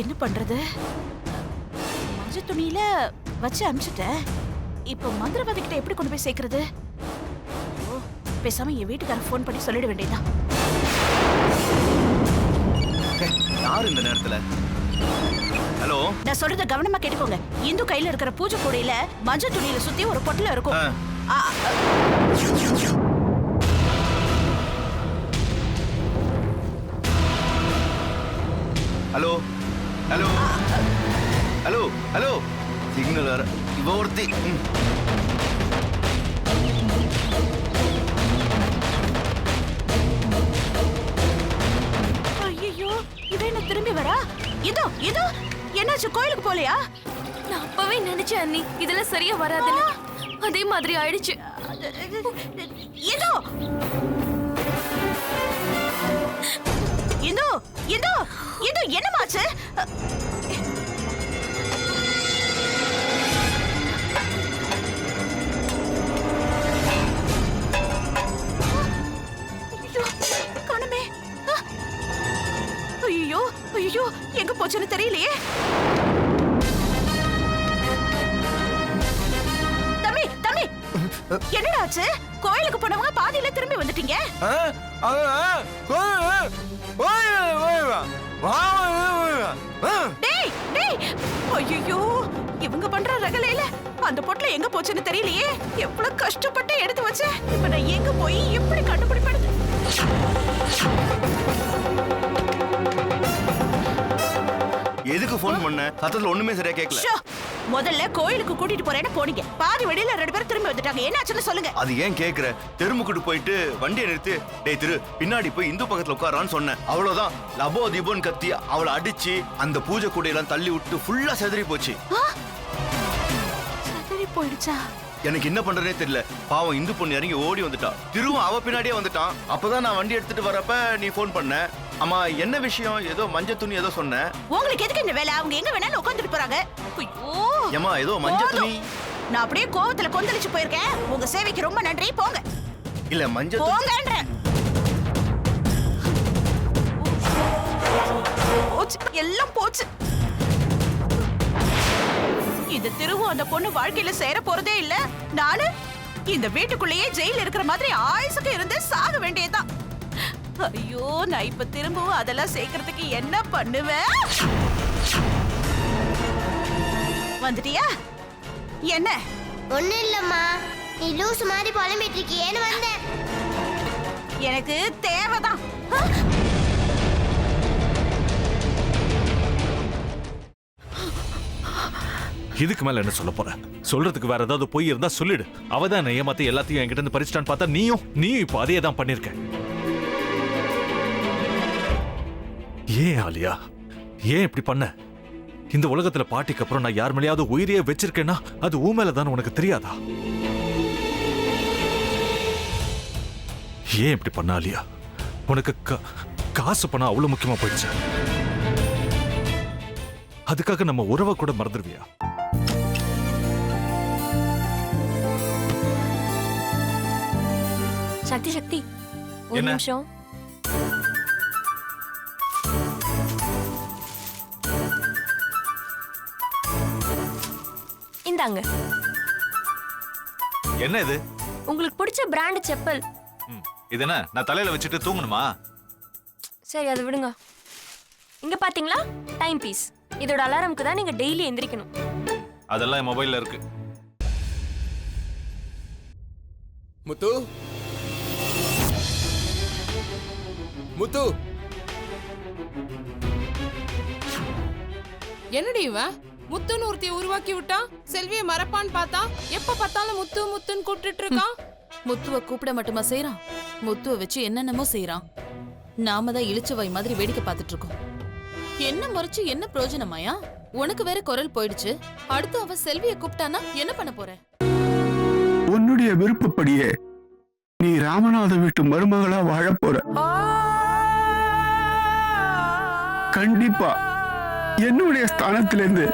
என்ன பண்றது? மஞ்சள் துணியில வச்சு அனுப்பிச்சிட்டேன். இப்போ மந்திரவாதி கிட்ட எப்படி கொண்டு போய் சேர்க்கறது? பேசாம என் வீட்டுக்காரர் ஃபோன் பண்ணி சொல்லிட வேண்டியதான். யார் இந்த நேரத்துல? ஹலோ, நான் சொல்றத கவனமா கேட்டுக்கோங்க. இந்து கையில இருக்கிற பூஜை கூடையில மஞ்சள் துணியில சுத்தி ஒரு பொட்டல இருக்கும். Hello hello hello hello signal வர இவ ஒருத்தி. ஐயோ, இவன் என்ன திரும்பி வரா? இதோ இதோ என்னாச்சு, கோயிலுக்கு போலையா? நான் அப்பவே நினைச்சேன் அண்ணி, இதெல்லாம் சரியா வராதுன்னு. அதே மாதிரி ஆயிடுச்சு. இதோ இதோ இதோ இதோ என்னமாச்சு? காணுமே. ஐயோ ஐயோ, எங்க போச்சுன்னு தெரியலையே. தம்பி தம்பி, என்னடா ஆச்சு? கோயிலுக்கு போனவங்க பாதியில திரும்பி வந்துட்டீங்க. டேய் டேய், ஐயோ, இவங்க பண்ற ரகலையில அந்த பொட்டல எங்க போச்சுன்னு தெரியலையே. எவ்வளவு கஷ்டப்பட்டு எடுத்து வச்சேன். இப்ப நான் எங்க போய் எப்படி கண்டுபிடிப்பேன்? எதுக்கு போன் பண்ண? சத்தத்துல ஒண்ணுமே சரியா கேட்கல. முதல்ல கோயிலுக்கு கூட்டிட்டு போறேன்னு போனீங்க. பாதி வழியில 2 பேரும் திரும்பி வந்துட்டாங்க. என்னாச்சுன்னு சொல்லுங்க. அது ஏன் கேக்குற? தெருமுக்கிட்டு போயிட்டு வண்டியை நிறுத்தி, டேய் திரு, பின்னாடி போய் இந்து பக்கத்துல உட்காரான்னு சொன்னேன். அவ்வளவுதான். லபோ தீபோன்னு கத்தி அவளை அடிச்சு அந்த பூஜை கூடையெல்லாம் தள்ளி விட்டு ஃபுல்லா செதறி போச்சு. செதறி போயிடுச்சா? எனக்கு என்ன பண்றதே தெரியல. பாவம் இந்து பொண்ணு இறங்கி ஓடி வந்துட்டா. திருவும் அவ பின்னாடியே வந்துட்டான். அப்பதான் நான் வண்டி எடுத்துட்டு வரப்ப நீ போன் பண்ண. அம்மா, என்ன விஷயம்? ஏதோ மஞ்சள் துணி ஏதோ சொன்ன. உங்களுக்கு எதுக்கு இந்த வேலை? அவங்க எங்க வேணாலும் உட்கார்ந்துட்டு போறாங்க. ஐயோ, ஏமா ஏதோ மஞ்சள் துணி. நான் அப்படியே கோவத்துல கொந்தளிச்சு போயிருக்கேன். உங்க சேவைக்கு ரொம்ப நன்றி. போங்க. இல்ல மஞ்சள் போங்கன்ற. எல்லாம் போச்சு. இந்த திருவும் அந்த பொண்ணு வாழ்க்கையில சேர போறதே இல்ல. நானு இந்த வீட்டுக்குள்ளேயே ஜெயில இருக்கிற மாதிரி ஆயுசுக்கு இருந்து சாக வேண்டியதுதான். ஐயோ, நான் இப்ப திரும்பவும் அதெல்லாம் சேர்க்கறதுக்கு என்ன பண்ணுவேன்? வந்துட்டியா? என்ன? ஒண்ணு இல்லம்மா, நீ லூஸ் மாதிரி புலம்பிட்டு இருக்கியேன்னு வந்தேன். எனக்கு தேவைதான். இதுக்கு மேல என்ன சொல்ல போற? சொல்றதுக்கு வேற ஏதாவது போய் இருந்தா சொல்லிடு. அவதான் ஏமாத்தி எல்லாத்தையும் என்கிட்ட இருந்து பறிச்சிட்டான்னு பார்த்தா நீயும் இப்ப அதே தான் பண்ணிருக்க. ஏன் ஆலியா, ஏன் இப்படி பண்ண? இந்த உலகத்துல பாட்டிக்கு அப்புறம் நான் யார் மேலேயாவது உயிரையே வச்சிருக்கேன்னா அது ஊ மேலதான் உனக்கு தெரியாதா? ஏன் இப்படி பண்ண ஆலியா? உனக்கு காசு பணம் அவ்வளவு முக்கியமா போயிடுச்சு. அதுக்காக நம்ம உறவை கூட மறந்துடுவியா? சக்தி சக்தி, ஒரு நிமிஷம். இந்தாங்க. என்ன இது? உங்களுக்கு பிடிச்ச பிராண்ட் செப்பல். இது என்ன, நான் தலையில வச்சுட்டு தூங்கணுமா? சரி, அதை விடுங்க. இங்க பாத்தீங்களா, டைம் பீஸ். இதோட அலாரம்க்கு தான் நீங்க டெய்லி எந்திரிக்கணும். அதெல்லாம் என் மொபைல்ல இருக்கு. முத்து, முத்து, என்னடி இவன் முத்துன்னு ஒருத்திய உருவாக்கி விட்டான். செல்விய மறப்பான்னு பார்த்தா எப்ப பார்த்தாலும் முத்து முத்துன்னு கூப்பிட்டு இருக்கான். முத்துவ கூப்பிட மட்டுமா செய்யறான்? முத்துவ வச்சு என்னென்னமோ செய்யறான். நாம தான் இளிச்சவாய் மாதிரி வேடிக்கை பார்த்துட்டு இருக்கோம். என்ன முறைச்சு என்ன பிரயோஜனமாயா? உனக்கு வேற குரல் போயிடுச்சு. அடுத்து அவ செல்விய கூப்பிட்டானா என்ன பண்ண போற? உன்னுடைய விருப்பப்படியே நீ ராமநாத வீட்டு மருமகளா வாழ போற. கண்டிப்பா என்னுடைய ஸ்தானத்திலிருந்து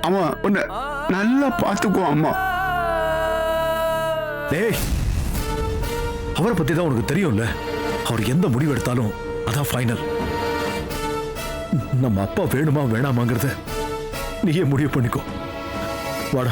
அவன் உன்னை நல்லா பார்த்துக்குவான். அம்மா, டேய், அவரை பத்தி தான் உனக்கு தெரியும்ல. அவர் எந்த முடிவு எடுத்தாலும் அதான் ஃபைனல். நம்ம அப்பா வேணுமா வேணாமாங்கிறத நீயே முடிவு பண்ணிக்கோ. வாடா.